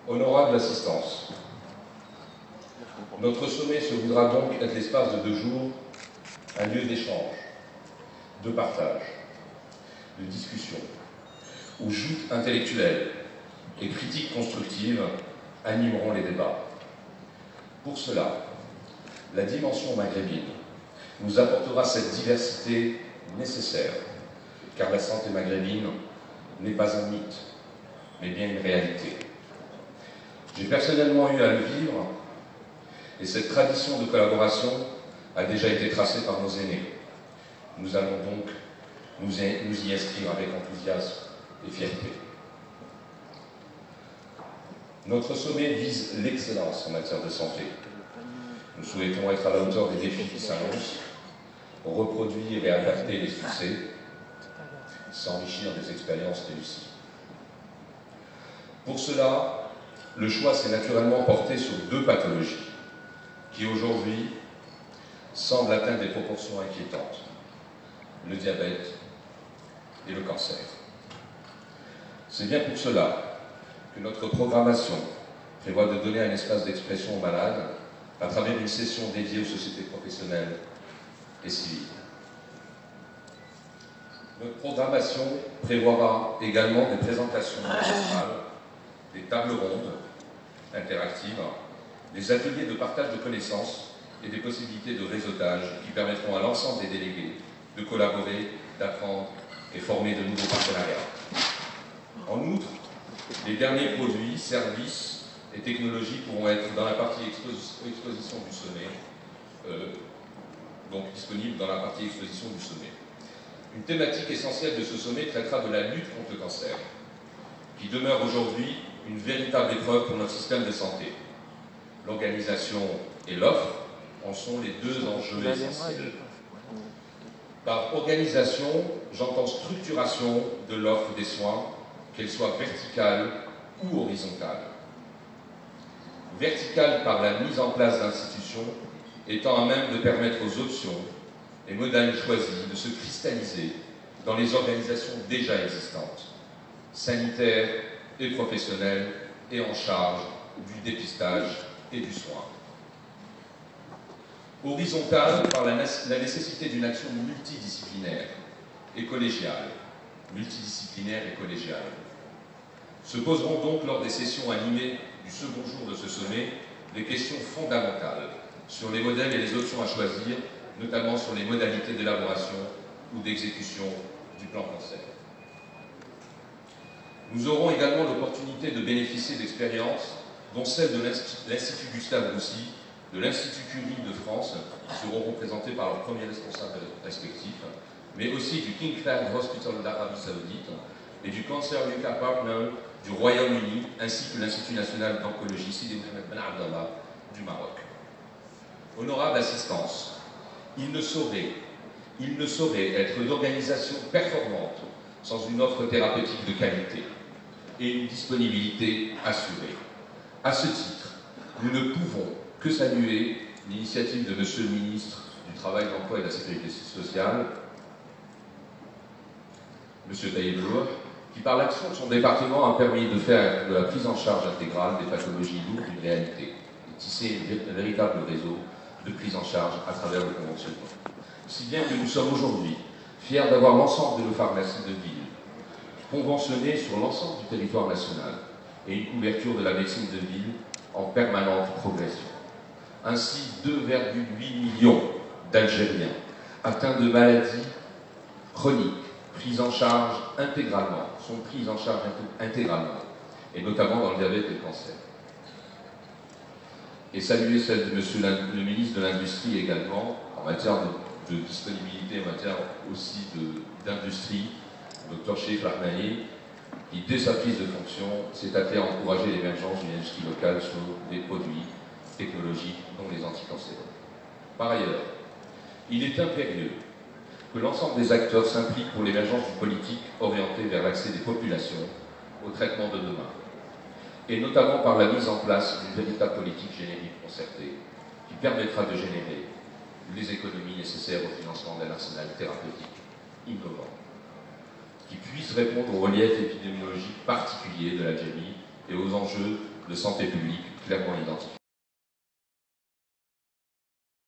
Honorable assistance, notre sommet se voudra donc être l'espace de 2 jours, un lieu d'échange, de partage, de discussion, où joutes intellectuelles et critiques constructives animeront les débats. Pour cela, la dimension maghrébine nous apportera cette diversité nécessaire, car la santé maghrébine n'est pas un mythe, mais bien une réalité. J'ai personnellement eu à le vivre, et cette tradition de collaboration a déjà été tracée par nos aînés. Nous allons donc nous y inscrire avec enthousiasme et fierté. Notre sommet vise l'excellence en matière de santé. Nous souhaitons être à la hauteur des défis qui s'annoncent, reproduire et adapter les succès, s'enrichir des expériences réussies. Pour cela, le choix s'est naturellement porté sur 2 pathologies qui aujourd'hui semblent atteindre des proportions inquiétantes: le diabète et le cancer. C'est bien pour cela que notre programmation prévoit de donner un espace d'expression aux malades à travers une session dédiée aux sociétés professionnelles et civiles. Notre programmation prévoira également des présentations magistrales, des tables rondes interactives, des ateliers de partage de connaissances et des possibilités de réseautage qui permettront à l'ensemble des délégués de collaborer, d'apprendre et former de nouveaux partenariats. En outre, les derniers produits, services et technologies pourront être dans la partie exposition du sommet, donc disponibles dans la partie exposition du sommet. Une thématique essentielle de ce sommet traitera de la lutte contre le cancer, qui demeure aujourd'hui une véritable épreuve pour notre système de santé. L'organisation et l'offre en sont les 2 enjeux essentiels. Par organisation, j'entends structuration de l'offre des soins, qu'elle soit verticale ou horizontale. Verticale par la mise en place d'institutions étant à même de permettre aux options et modèles choisis de se cristalliser dans les organisations déjà existantes, sanitaires et professionnelles, et en charge du dépistage et du soin. Horizontale par la nécessité d'une action multidisciplinaire et collégiale. Se poseront donc lors des sessions animées du second jour de ce sommet des questions fondamentales sur les modèles et les options à choisir, notamment sur les modalités d'élaboration ou d'exécution du plan cancer. Nous aurons également l'opportunité de bénéficier d'expériences dont celles de l'Institut Gustave Roussy, de l'Institut Curie de France, qui seront représentés par leurs premiers responsables respectifs, mais aussi du King Fahd Hospital d'Arabie Saoudite et du Cancer Luca Partner du Royaume-Uni, ainsi que l'Institut national d'oncologie Sidi Mohamed Ben Abdallah du Maroc. Honorable assistance, il ne saurait être d'organisation performante sans une offre thérapeutique de qualité et une disponibilité assurée. À ce titre, nous ne pouvons que saluer l'initiative de Monsieur le ministre du Travail, de l'Emploi et de la Sécurité sociale, Monsieur Taïeb Lour, qui par l'action de son département a permis de faire de la prise en charge intégrale des pathologies lourdes une réalité, et tisser un véritable réseau de prise en charge à travers le conventionnement. Si bien que nous sommes aujourd'hui fiers d'avoir l'ensemble de nos pharmacies de ville conventionnées sur l'ensemble du territoire national et une couverture de la médecine de ville en permanente progression. Ainsi, 2,8 millions d'Algériens atteints de maladies chroniques sont pris en charge intégralement, et notamment dans le diabète et le cancer. Et saluer celle de Monsieur le ministre de l'Industrie également, en matière de disponibilité, en matière aussi d'industrie, Dr Cheikh Rahmani, qui, dès sa prise de fonction, s'est attelé à encourager l'émergence d'une industrie locale sur des produits technologiques, dont les anticancéreux. Par ailleurs, il est impérieux que l'ensemble des acteurs s'impliquent pour l'émergence d'une politique orientée vers l'accès des populations au traitement de demain, et notamment par la mise en place d'une véritable politique générique concertée qui permettra de générer les économies nécessaires au financement d'un arsenal thérapeutique innovant, qui puisse répondre au relief épidémiologique particulier de l'Algérie et aux enjeux de santé publique clairement identifiés.